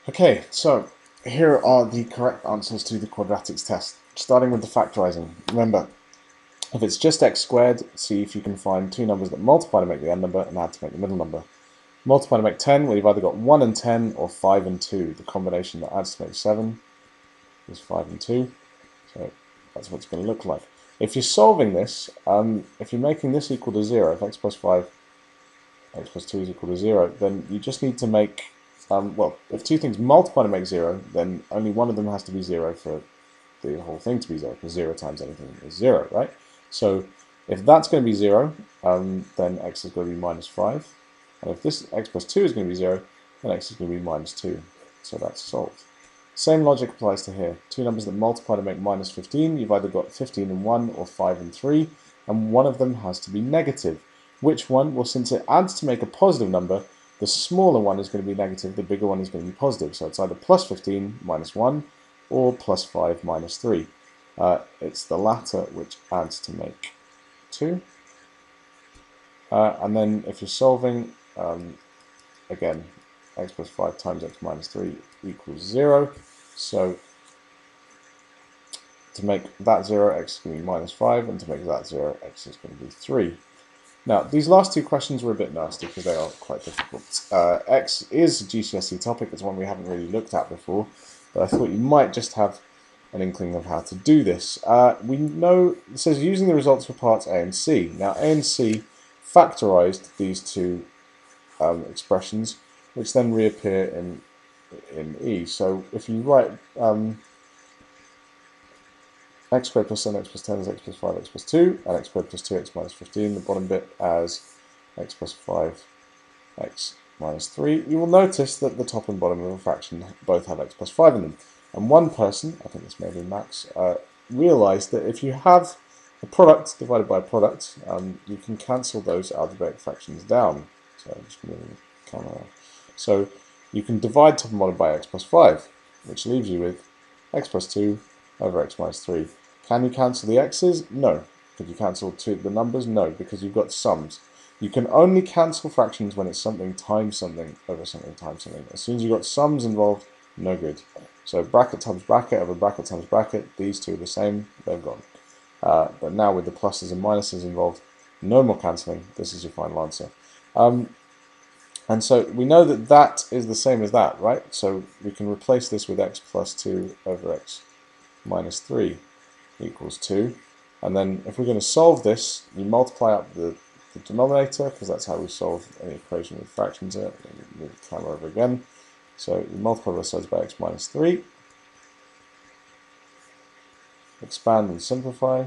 Okay, so here are the correct answers to the quadratic test. Starting with the factorizing. Remember, if it's just x squared, see if you can find two numbers that multiply to make the end number and add to make the middle number. Multiply to make 10, well, you've either got 1 and 10 or 5 and 2. The combination that adds to make 7 is 5 and 2. So that's what it's going to look like. If you're solving this, if you're making this equal to 0, if x plus 5, x plus 2 is equal to 0, then you just need to make, well, if two things multiply to make 0, then only one of them has to be 0 for the whole thing to be 0, because 0 times anything is 0, right? So if that's going to be 0, then x is going to be minus 5. And if this x plus 2 is going to be 0, then x is going to be minus 2. So that's solved. Same logic applies to here. Two numbers that multiply to make minus 15, you've either got 15 and 1 or 5 and 3, and one of them has to be negative. Which one? Well, since it adds to make a positive number, the smaller one is going to be negative, the bigger one is going to be positive. So it's either plus 15 minus 1 or plus 5 minus 3. It's the latter which adds to make 2. And then if you're solving, again, x plus 5 times x minus 3 equals 0. So to make that 0, x is going to be minus 5, and to make that 0, x is going to be 3. Now, these last two questions were a bit nasty because they are quite difficult. X is a GCSE topic. It's one we haven't really looked at before, but I thought you might just have an inkling of how to do this. We know it says using the results for parts A and C. Now, A and C factorized these two expressions, which then reappear in E. So if you write x squared plus 7x plus 10 is x plus 5x plus 2, and x squared plus 2x minus 15, the bottom bit as x plus 5x minus 3, you will notice that the top and bottom of a fraction both have x plus 5 in them. And one person, I think this may be Max, realized that if you have a product divided by a product, you can cancel those algebraic fractions down. So I'm just moving the camera. So you can divide top and bottom by x plus 5, which leaves you with x plus 2 over x minus 3. Can you cancel the x's? No. Could you cancel the numbers? No, because you've got sums. You can only cancel fractions when it's something times something over something times something. As soon as you've got sums involved, no good. So bracket times bracket over bracket times bracket, these two are the same, they're gone. But now with the pluses and minuses involved, no more cancelling. This is your final answer. And so we know that that is the same as that, right? So we can replace this with x plus 2 over x minus 3 equals 2. And then if we're going to solve this, you multiply up the denominator, because that's how we solve any equation with fractions in it. Move the camera over again. So you multiply both sides by x minus 3. Expand and simplify.